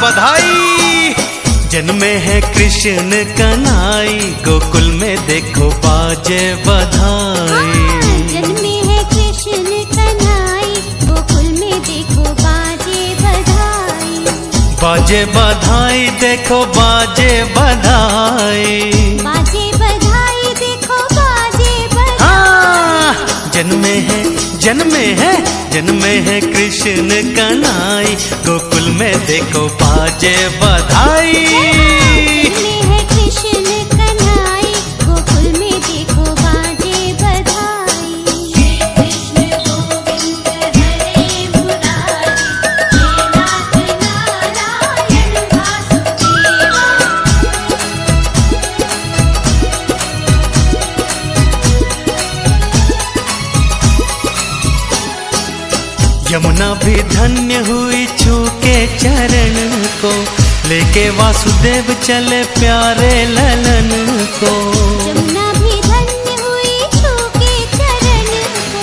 बधाई। जन्मे है कृष्ण कन्हई, गोकुल में देखो बाजे बधाई। जन्मे है कृष्ण कन्हई, गोकुल में देखो बाजे बधाई। बाजे बधाई देखो बाजे बधाई। बाजे बधाई देखो बाजे बधाई। जन्मे है कृष्ण कन्हई, गोकुल में देखो बाजे बधाई। जन्मे है कृष्ण कन्हई, गोकुल में देखो बाजे बधाई। हे कृष्ण गोविंद हरे मुरारी, हे नाथ नारायण वासुदेवा। यमुना भी धन्य हुई छू के चरण को, लेके वासुदेव चले प्यारे ललन को। यमुना भी धन्य हुई छू के चरण को,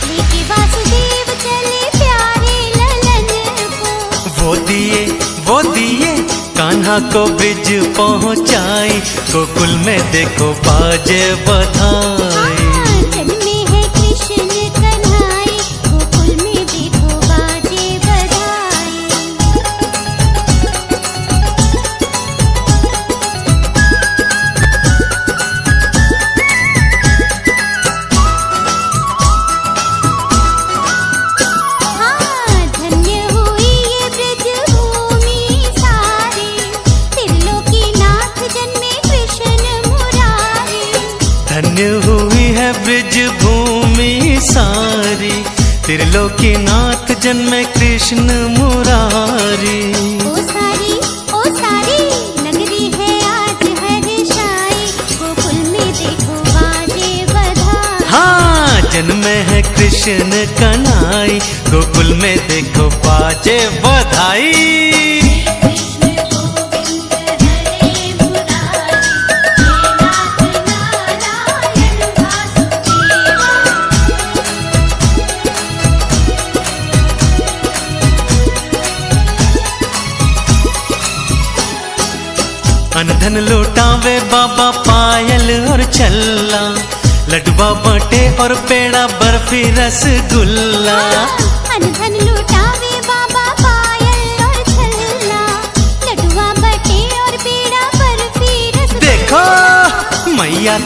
लेके वासुदेव चले प्यारे ललन को। वो दिए कान्हा को ब्रिज पहुँचाई, गोकुल में देखो बाजे बधाई। जन्मे है कृष्ण कन्हई, गोकुल में देखो बाजे बधाई। धन्य हुई ये ब्रज भूमि सारी, त्रिलोकीनाथ जन्मे कृष्ण मुरारी। धन्य हुई है ब्रिज भूमि सारी, त्रिलोकीनाथ जन्मे कृष्ण मुरारी। ओ सारी नगरी है आज हर्षाई, गोकुल में देखो बाजे बधाई। जन्मे है कृष्ण कन्हई, गोकुल में देखो बाजे बधाई। कृष्ण गोविंद हरे मुरारी, हे नाथ नारायण वासुदेवा। अनधन लौटावे बाबा पायल और छल्ला, लडुआ बाटे और पेड़ा बर्फी रसगुल्ला। अनधन लुटावे बाबा पायल और छल्ला, लडुआ बटे और पेड़ा बर्फी रसगुल्ला। देखो मैया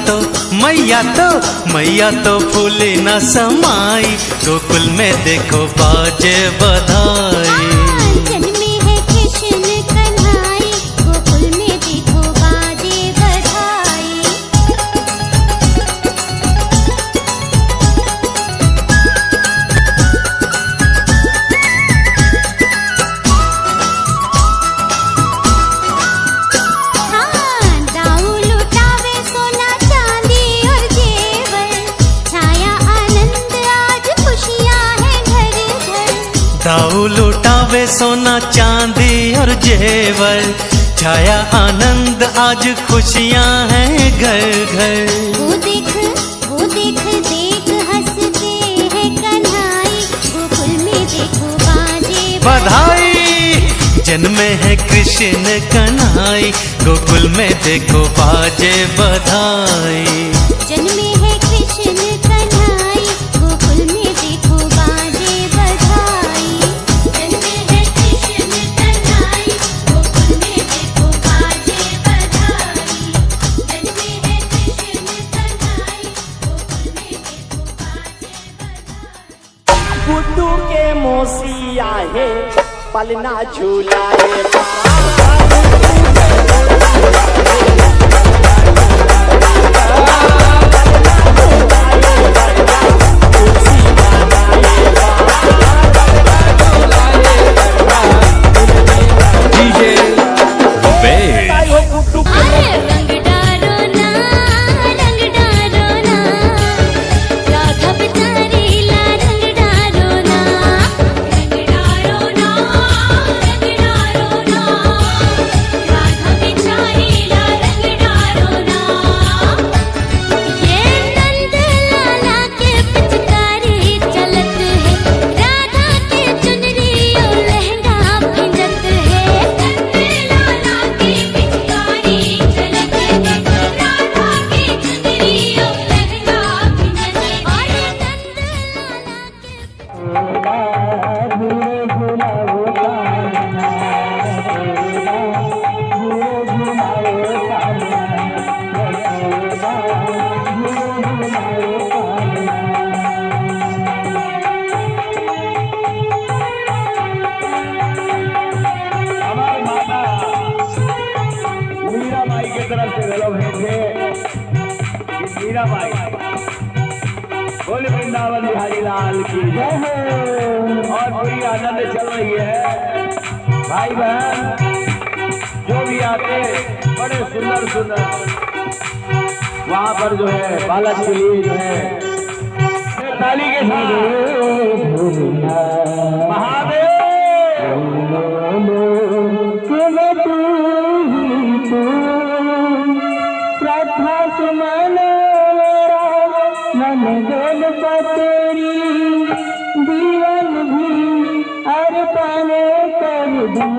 तो फूली न समाई, गोकुल में देखो बाजे बधाई। जन्मे है कृष्ण कन्हई, गोकुल में देखो बाजे बधाई। दाऊ लुटावे सोना चांदी और जेवर, छाया आनंद आज खुशियां हैं घर घर। दाऊ लुटावे सोना चांदी और जेवर, छाया आनंद आज खुशियां हैं घर घर। वो देख देख हंसते हैं कन्हई, गोकुल में देखो बाजे बधाई। जन्मे है कृष्ण कन्हई, गोकुल में देखो बाजे बधाई। जन्मे है कृष्ण कन्हई, गोकुल में देखो बाजे बधाई। जन्मे है कृष्ण कन्हई, गोकुल में देखो बाजे बधाई। जन्मे है कृष्ण कन्हई, गोकुल में देखो बाजे बधाई। गुड्डू के मौसी आए, पलना झूलाए। बोले वृंदावन बिहारी लाल की जय हो। और पूरी आनंद चल रही है। भाई बहन जो भी आते बड़े सुंदर सुंदर वहाँ पर जो है बालक के लिए जो है ताली के साथ महादेव श्रद्धा सुमन मन गोल तेरी जीवन भी अर्पण कर दूं।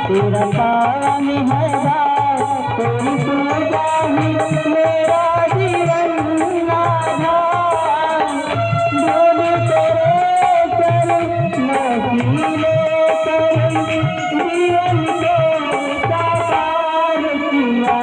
तेरा पावन है तेरी पूजा ही मेरा जीवन आधार। बोल तेरे चरण नसीले चरण जीवन को साकार किया।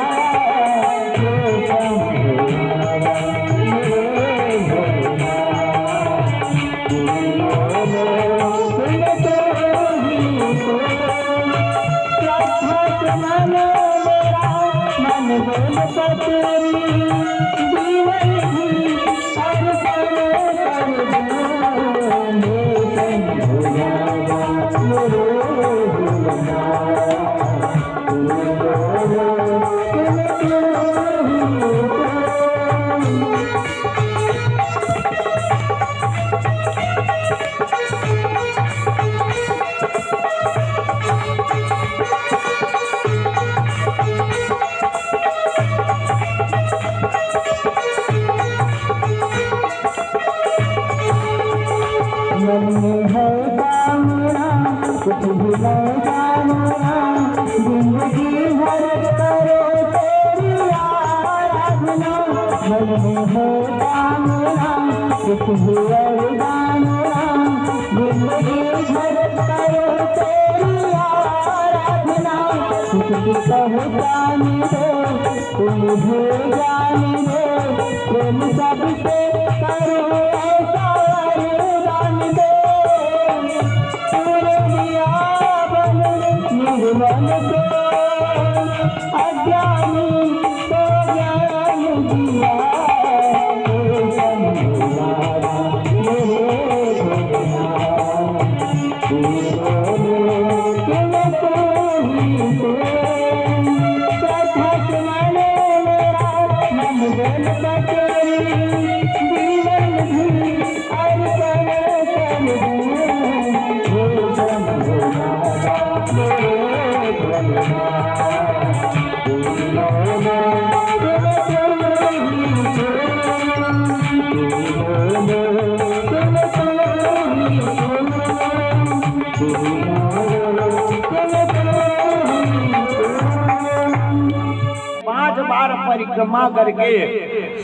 परिक्रमा करके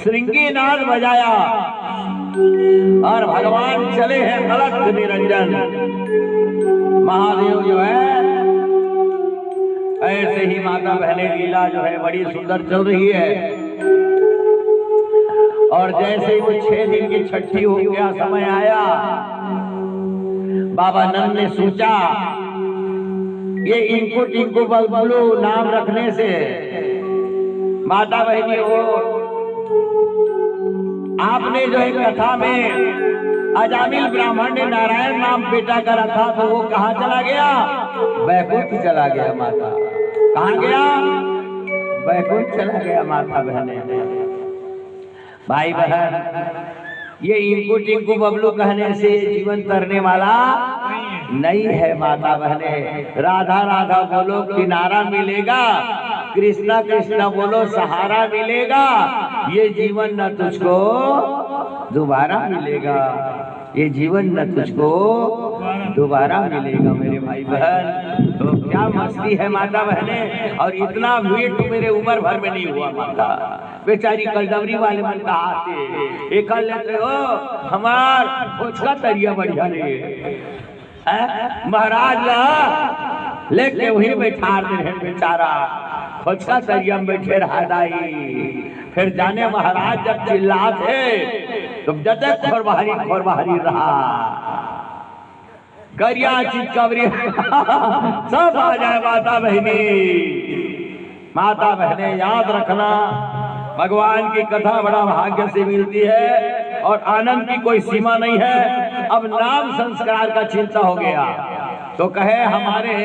श्रृंगीनाद बजाया और भगवान चले हैं अलख निरंजन। महादेव जो है ऐसे ही माता बहने लीला जो है बड़ी सुंदर चल रही है। और जैसे ही वो 6 दिन की छठी हो गया समय आया, बाबा नंद ने सोचा ये इनको टिंकू बबलू नाम रखने से माता बहनी हो, आपने जो है कथा में अजामिल ब्राह्मण ने नारायण नाम बेटा का रखा तो वो कहाँ चला गया? वैकुंठ चला गया माता। कहाँ गया? वैकुंठ चला गया माता बहने। भाई बहन, ये इनको टिंकू बबलू कहने से जीवन तरने वाला नहीं है माता बहने। राधा राधा बोलो किनारा मिलेगा, कृष्णा कृष्णा बोलो सहारा मिलेगा। ये जीवन न तुझको दोबारा मिलेगा, ये जीवन न तुझको दोबारा मिलेगा मेरे भाई बहन। तो क्या मस्ती है माता बहने। और इतना वेट तो मेरे उम्र भर में नहीं हुआ माता। बेचारी कलडवरी वाले मन का आते एक लेते हो हमार खोचका तरिया बढ़िया नहीं महाराज ला लेके वहीं बैठा दे बेचारा खोचका तरिया में बैठे रहा दाई। फिर जाने महाराज जब चिल्लाते तो जते खोर बाहरी रहा गरिया चिकवरी सब आ जाए माता बहनी। माता बहने याद रखना, भगवान की कथा बड़ा भाग्य से मिलती है और आनंद की कोई सीमा नहीं है। अब नाम संस्कार का चिंता हो गया तो कहे हमारे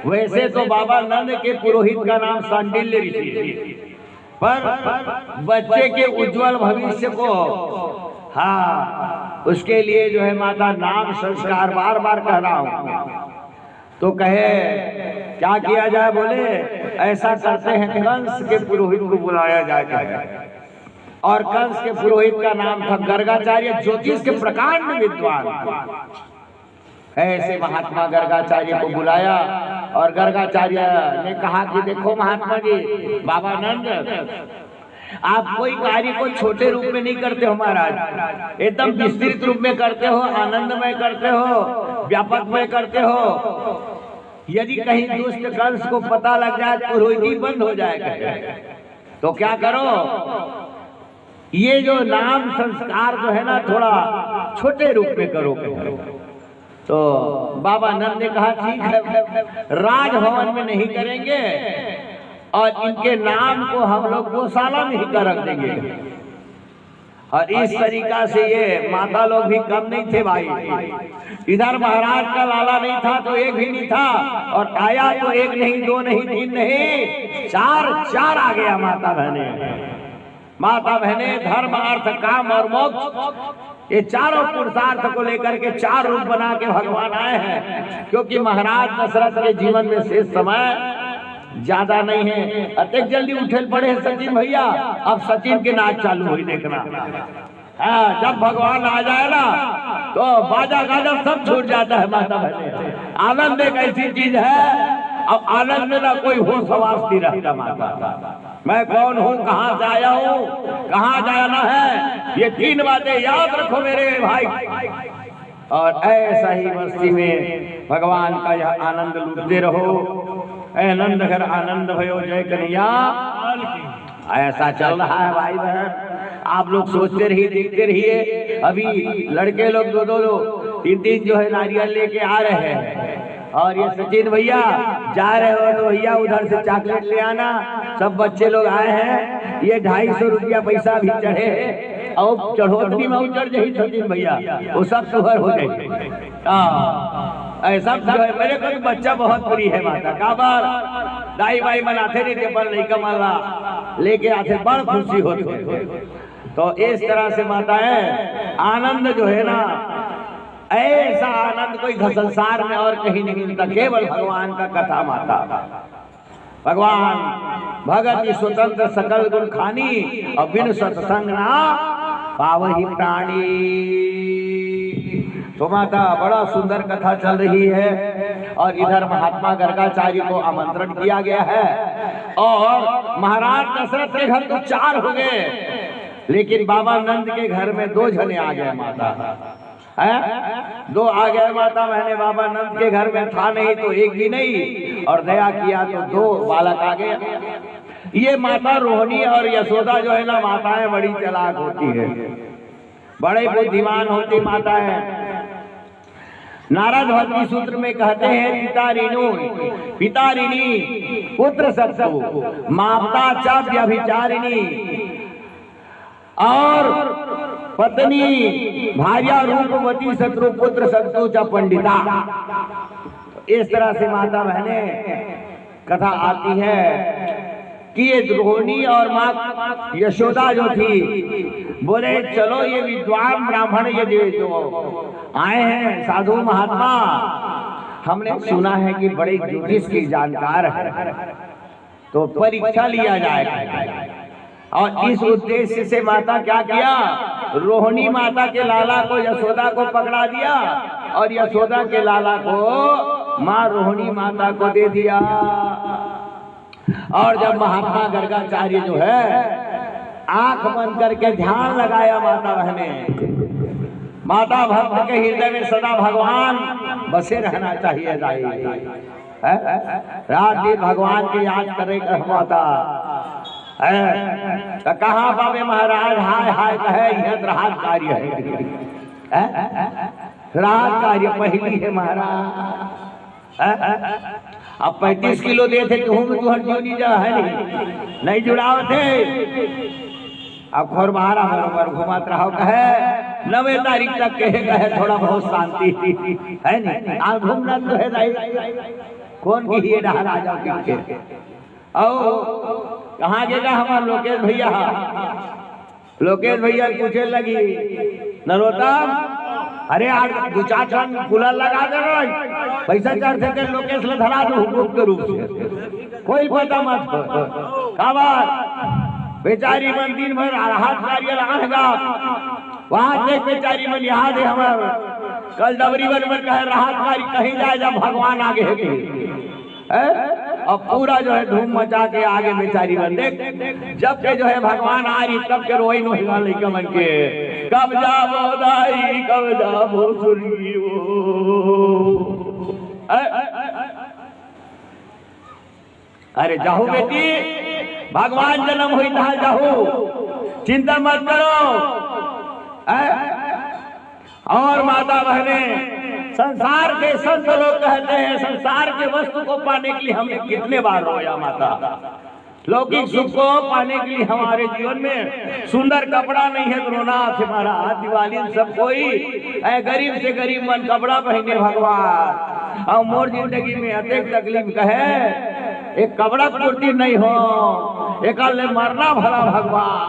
वैसे तो बाबा नंद के पुरोहित का नाम सांडिल्य ऋषि, पर बच्चे के उज्जवल भविष्य को हाँ उसके लिए जो है माता नाम संस्कार बार बार कह रहा हूँ। तो कहे क्या किया जाए? बोले ऐसा करते हैं कंस के पुरोहित को बुलाया जाए। और कंस के पुरोहित का नाम था गर्गाचार्य, ज्योतिष के प्रकांड विद्वान। ऐसे महात्मा गर्गाचार्य को बुलाया और गर्गाचार्य ने कहा कि देखो महात्मा जी, बाबा नंद आप कोई कार्य को छोटे रूप में नहीं करते हो महाराज, एकदम विस्तृत रूप में करते हो, आनंदमय करते हो, व्यापकमय करते हो। यदि कहीं दुष्ट कंस को पता लग जाए पुरोहिती बंद हो जाएगा तो क्या करो? ये जो नाम संस्कार जो है ना थोड़ा छोटे रूप में करो। तो बाबा नंद ने कहा ठीक है, राजभवन में नहीं करेंगे और इनके नाम को हम लोग गौशाला में ही कर रख देंगे। और इस तरीका से ये माता लोग भी कम नहीं थे भाई। इधर महाराज का लाला नहीं था तो एक भी नहीं था, और आया तो एक नहीं, दो नहीं, तीन नहीं, चार आ गया माता बहने। माता बहने धर्म अर्थ काम और मोक्ष ये चारों पुरुषार्थ को लेकर के चार रूप बना के भगवान आए हैं। क्योंकि महाराज दशरथ के जीवन में शेष समय ज्यादा नहीं है। अत्यक जल्दी उठे पड़े हैं सचिन भैया, अब सचिन के नाच चालू हुई देखना। हाँ, जब भगवान आ जाए ना तो बाजा गाजा सब छूट जाता है माता बहने। आनंद एक ऐसी चीज है, अब आनंद में ना कोई होश हवास नहीं रहता माता। मैं कौन हूँ, कहाँ से आया हूँ, कहाँ जाना है, ये तीन बातें याद रखो मेरे भाई। और ऐसा ही मस्ती में भगवान का यह आनंद लूटते रहो। आनंद घर आनंद भयो जय कन्हैया। ऐसा चल रहा है भाई बहन। आप लोग सोचते रहिए, देखते रहिए। अभी लड़के लोग दो तीन जो है नारियल लेके आ रहे हैं, और ये सचिन भैया जा रहे हो तो भैया उधर से चॉकलेट ले आना। सब बच्चे लोग आए हैं, ये 250 रुपया पैसा भी चढ़े और चढ़ोतरी में चढ़ जाए सचिन भैया, वो सब सुहर हो जाए। ऐसा जो है मेरे को बच्चा बहुत प्रिय है माता का बार दाई बाई मनाते नहीं थे, पर नहीं कमाला लेके आते बड़ खुशी होती। तो इस तरह से माता है आनंद जो है ना, ऐसा आनंद कोई संसार में और कहीं नहीं मिलता, केवल भगवान का कथा माता। भगवान भगत स्वतंत्र सकल गुण खानी और बिन सत्संग ना पावहि प्राणी। तो माता बड़ा सुंदर कथा चल रही है, और इधर महात्मा गर्गाचार्य को आमंत्रण किया गया है। और महाराज दशरथ के घर तो 4 हो गए, लेकिन बाबा नंद के घर में 2 जने आ गए माता है। 2 आ गए माता बहने। बाबा नंद के घर में था नहीं तो एक भी नहीं, और दया किया तो 2 बालक आ गए। ये माता रोहिणी और यशोदा जो है ना, माताएं बड़ी चालाक होती है, बड़े बुद्धिमान होती माता है। नारद भक्ति सूत्र में कहते हैं पिता ऋणी पुत्र सत्सु माता च व्यभिचारिणी और पत्नी भार्या रूपवती शत्रु पुत्र सत्सु च पंडिता। इस तरह से माता बहने कथा आती है कि ये रोहिणी और माँ यशोदा जो थी बोले चलो ये विद्वान ब्राह्मण ये जो आए हैं साधु महात्मा, हमने सुना है कि बड़े ज्योतिष की जानकार है, तो परीक्षा लिया जाएगा। और इस उद्देश्य से माता क्या किया, रोहिणी माता के लाला को यशोदा को पकड़ा दिया और यशोदा के लाला को माँ रोहिणी माता को दे दिया। और जब महात्मा गर्गाचार्य जो है आंख बंद करके ध्यान लगाया, माता बहने, माता भक्त के हृदय में सदा भगवान बसे रहना चाहिए। रात दिन भगवान की याद करे माता तो कहाँ पावे महाराज हाय हाय कहे यह राहत कार्य है, राहत कार्य पहली है महाराज। अब 35 किलो दे थे तुहर जोनी जा है नहीं जुड़ाव थे। अब खोर बाहर बरोबर घुमात रहो कहे 9 तारीख तक कहे थोड़ा बहुत शांति है नहीं, आज घूमना तो है नहीं, कौन की ये डहा राजा के कहाँ गएगा हमारा लोकेश भैया पूछे लगी नरोत्तम, अरे आज 2-4 टन कूलर लगा दे पैसा चढ़ते के लोकेश ले धरा दो हुकूम के रूप से, कोई पता मत काबार बेचारी मन दिन भर राहत कार्य रहेगा वहां से बेचारी मन यहाँ दे हमारा कल डबरी बन कहे राहत कार्य कहीं जाए जब भगवान आगे है। अब पूरा जो है धूम मचा के आगे बेचारी बन देख जब के जो है भगवान आ रही तब के रोई नो लड़का मन के कब जाबो दाई कब जाबो सुरगी अरे जाहू बेटी भगवान जन्म हुई था, जाहू चिंता मत करो। और माता बहने संसार के संत लोग कहते हैं संसार के वस्तु को पाने के लिए हमने कितने बार रोया माता, लौकिक सुख को पाने के लिए हमारे जीवन में सुंदर कपड़ा नहीं है तो रोना हमारा दिवाली सब कोई गरीब से गरीब मन कपड़ा पहने भगवान, और मोर जिंदगी में अनेक तकलीफ कहे एक कपड़ा पूर्ति नहीं हो एक मरना भला भगवान,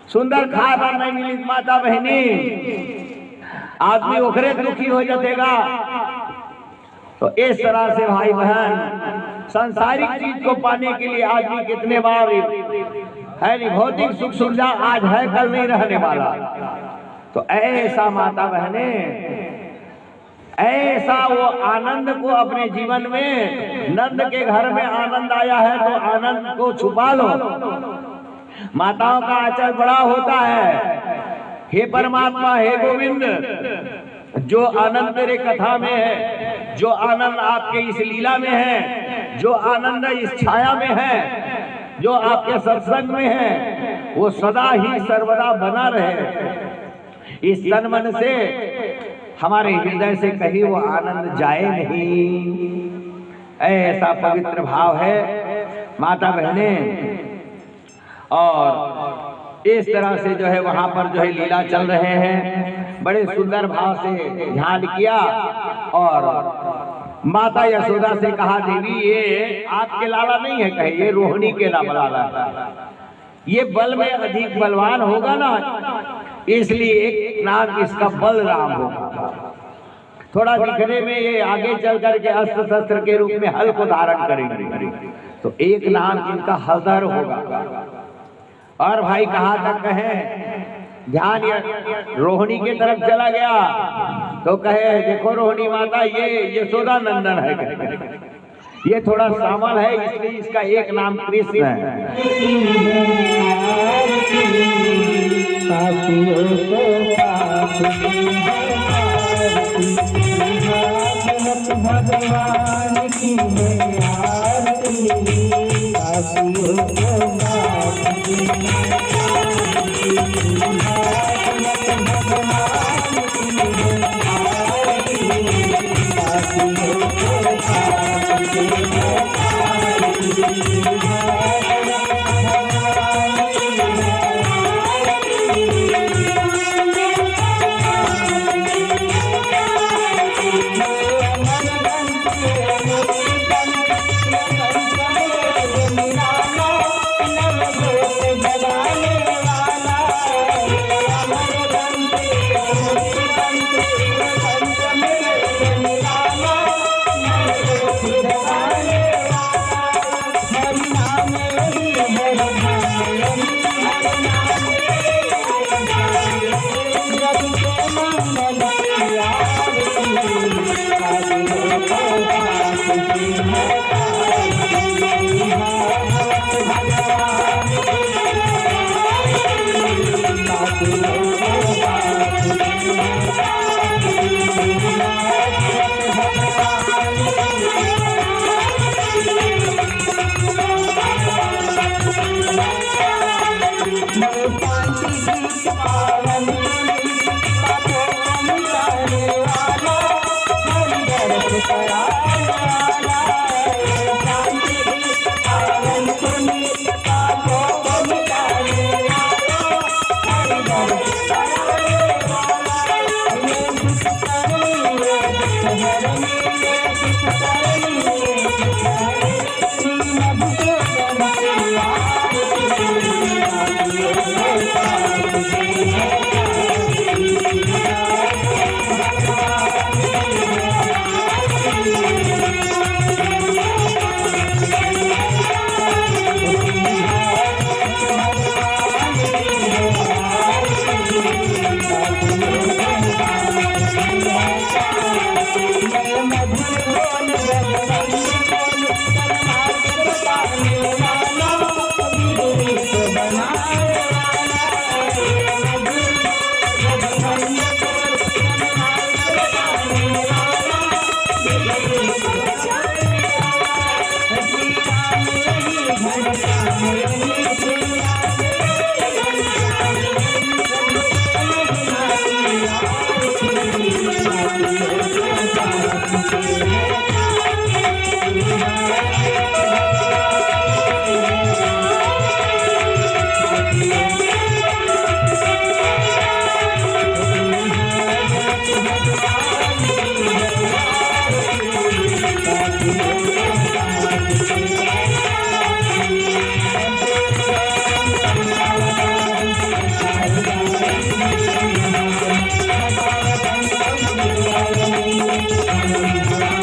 सुंदर खाना नहीं मिली माता बहनी आदमी ओखरे दुखी हो जाएगा। तो इस तरह से भाई बहन सांसारिक चीज को पाने के लिए आदमी कितने बार है नहीं, भौतिक सुख सुविधा आज है कल नहीं रहने वाला। तो ऐसा माता बहने ऐसा वो आनंद को अपने जीवन में, नंद के घर में आनंद आया है तो आनंद को छुपा लो। माताओं का आचरण बड़ा होता है, हे परमात्मा हे गोविंद, जो आनंद तेरे कथा में है, जो आनंद आपके इस लीला में है, जो आनंद इस छाया में है, जो आपके सत्संग में है, वो सदा ही सर्वदा बना रहे। इस तन मन से हमारे हृदय से कहीं वो आनंद जाए नहीं, ऐसा पवित्र भाव है माता बहने। और इस तरह से जो है वहां पर जो है लीला चल रहे हैं, बड़े सुंदर भाव से ध्यान किया और माता यशोदा से कहा देवी ये आपके लाला नहीं है, कहे ये रोहिणी के लाला है, ये बल में अधिक बलवान होगा ना, इसलिए एक नाम इसका बलराम होगा। थोड़ा दिखने में ये आगे चल करके अस्त्र शस्त्र के रूप में हल को धारण करेंगे, तो एक नाम इनका हलधर होगा। और भाई कहाँ तक कहे ध्यान रोहिणी की तरफ चला गया तो कहे देखो रोहिणी माता ये यशोदा नंदन है, ये थोड़ा सामल है इसलिए इसका एक नाम कृष्ण है। भगवान की आरती Thank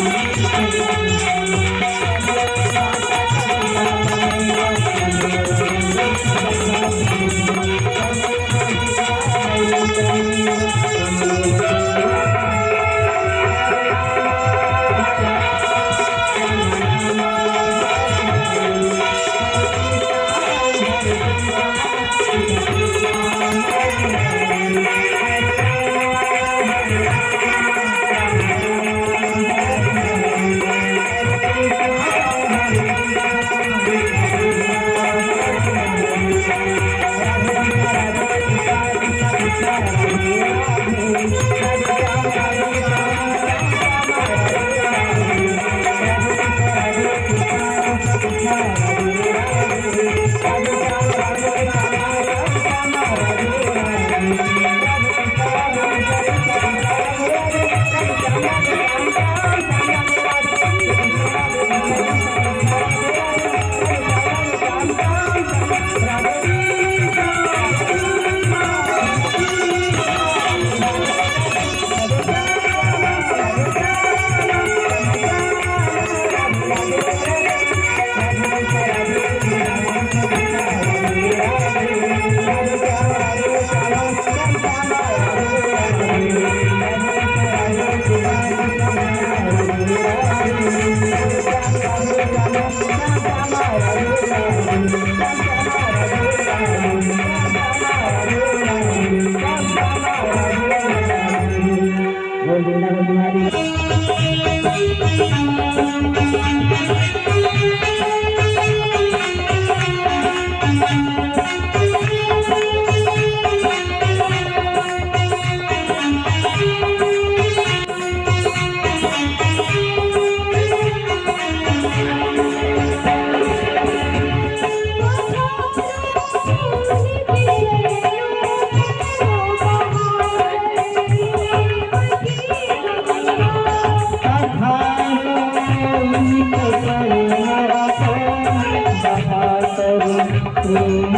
you. Thank you.